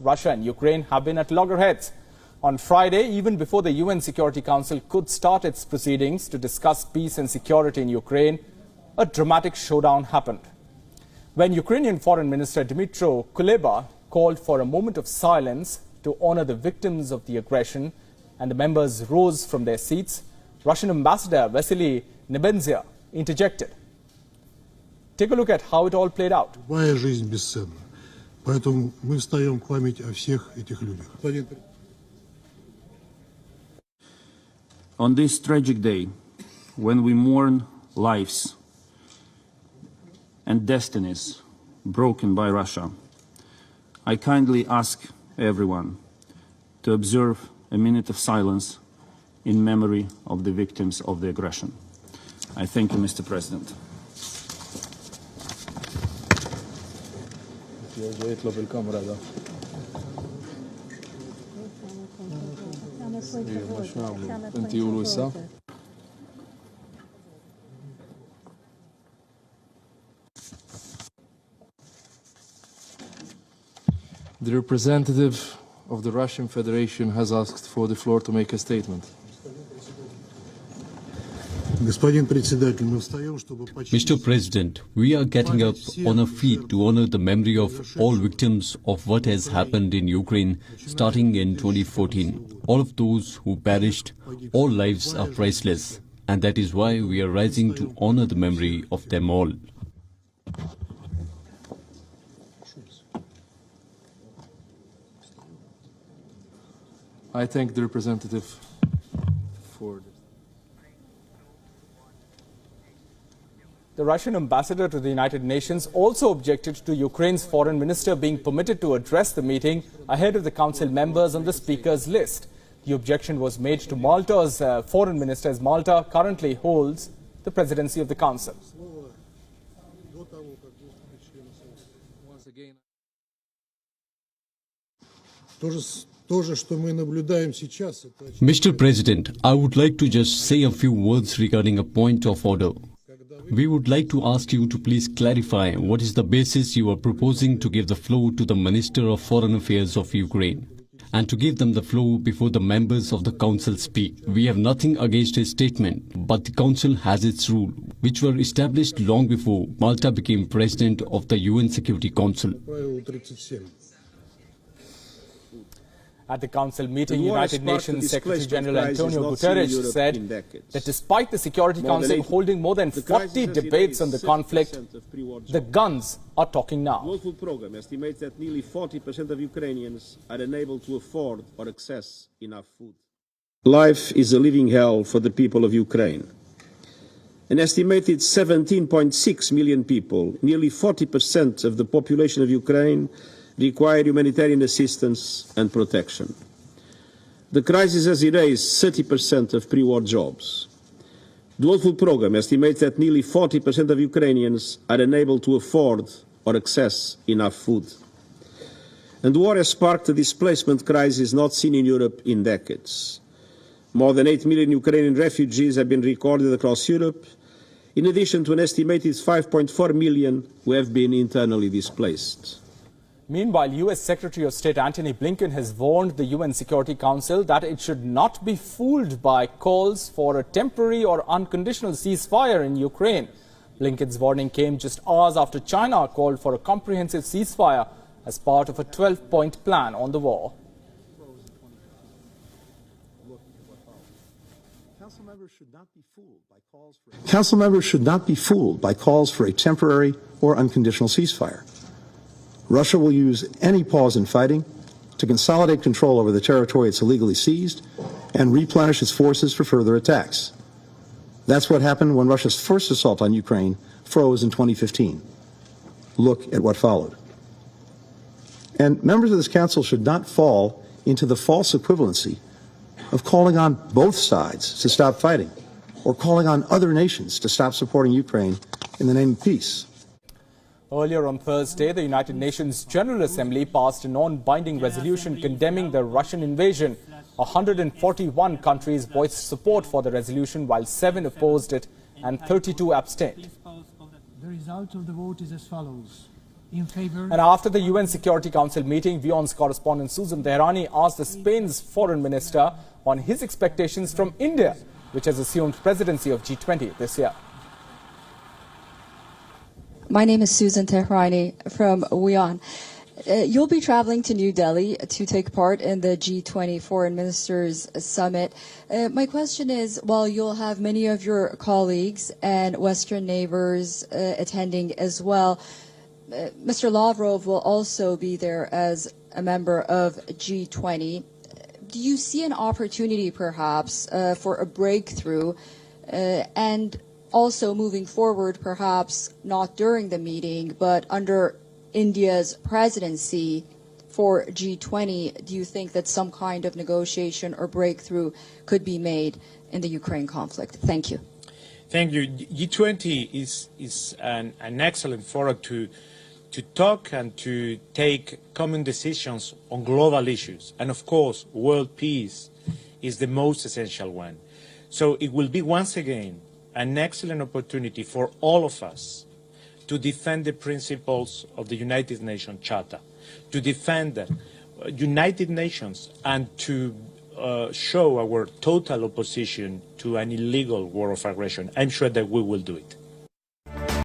Russia and Ukraine have been at loggerheads. On Friday, even before the UN Security Council could start its proceedings to discuss peace and security in Ukraine, a dramatic showdown happened. When Ukrainian Foreign Minister Dmytro Kuleba called for a moment of silence to honor the victims of the aggression and the members rose from their seats, Russian Ambassador Vasily Nebenzia interjected. Take a look at how it all played out. Любая жизнь бесценна. Поэтому мы встаем в память о всех этих людях. On this tragic day, when we mourn lives and destinies broken by Russia, I kindly ask everyone to observe a minute of silence in memory of the victims of the aggression. I thank you, Mr. President. The representative of the Russian Federation has asked for the floor to make a statement. Mr. President, we are getting up on our feet to honor the memory of all victims of what has happened in Ukraine starting in 2014. All of those who perished, all lives are priceless, and that is why we are rising to honor the memory of them all. I thank the representative for this. The Russian ambassador to the United Nations also objected to Ukraine's foreign minister being permitted to address the meeting ahead of the council members on the speakers list. The objection was made to Malta's foreign minister, as Malta currently holds the presidency of the council. Once again, Mr. President, I would like to just say a few words regarding a point of order. We would like to ask you to please clarify what is the basis you are proposing to give the floor to the Minister of Foreign Affairs of Ukraine and to give them the floor before the members of the Council speak. We have nothing against his statement, but the Council has its rules, which were established long before Malta became President of the UN Security Council. At the Council meeting, United Nations Secretary General Antonio Guterres said that despite the Security Council holding more than 40 debates on the conflict, the guns are talking now. The World Food Programme estimates that nearly 40% of Ukrainians are unable to afford or access enough food. Life is a living hell for the people of Ukraine. An estimated 17.6 million people, nearly 40% of the population of Ukraine, require humanitarian assistance and protection. The crisis has erased 30% of pre-war jobs. The World Food Programme estimates that nearly 40% of Ukrainians are unable to afford or access enough food. And the war has sparked a displacement crisis not seen in Europe in decades. More than 8 million Ukrainian refugees have been recorded across Europe, in addition to an estimated 5.4 million who have been internally displaced. Meanwhile, U.S. Secretary of State Antony Blinken has warned the UN Security Council that it should not be fooled by calls for a temporary or unconditional ceasefire in Ukraine. Blinken's warning came just hours after China called for a comprehensive ceasefire as part of a 12-point plan on the war. Council members should not be fooled by calls for a temporary or unconditional ceasefire. Russia will use any pause in fighting to consolidate control over the territory it's illegally seized and replenish its forces for further attacks. That's what happened when Russia's first assault on Ukraine froze in 2015. Look at what followed. And members of this council should not fall into the false equivalency of calling on both sides to stop fighting or calling on other nations to stop supporting Ukraine in the name of peace. Earlier on Thursday, the United Nations General Assembly passed a non-binding resolution condemning the Russian invasion. 141 countries voiced support for the resolution, while 7 opposed it and 32 abstained. The result of the vote is as follows. in favor. And after the UN Security Council meeting, WION's correspondent Susan Tehrani asked Spain's foreign minister on his expectations from India, which has assumed presidency of G20 this year. My name is Susan Tehrani from WION. You'll be traveling to New Delhi to take part in the G20 Foreign Ministers Summit. My question is, while you'll have many of your colleagues and Western neighbors attending as well, Mr. Lavrov will also be there as a member of G20. Do you see an opportunity, perhaps, for a breakthrough and also moving forward, perhaps not during the meeting, but under India's presidency for G20, do you think that some kind of negotiation or breakthrough could be made in the Ukraine conflict? Thank you. Thank you. G20 is an excellent forum to talk and to take common decisions on global issues. And of course, world peace is the most essential one. So it will be once again an excellent opportunity for all of us to defend the principles of the United Nations Charter, to defend the United Nations and to show our total opposition to an illegal war of aggression. I'm sure that we will do it.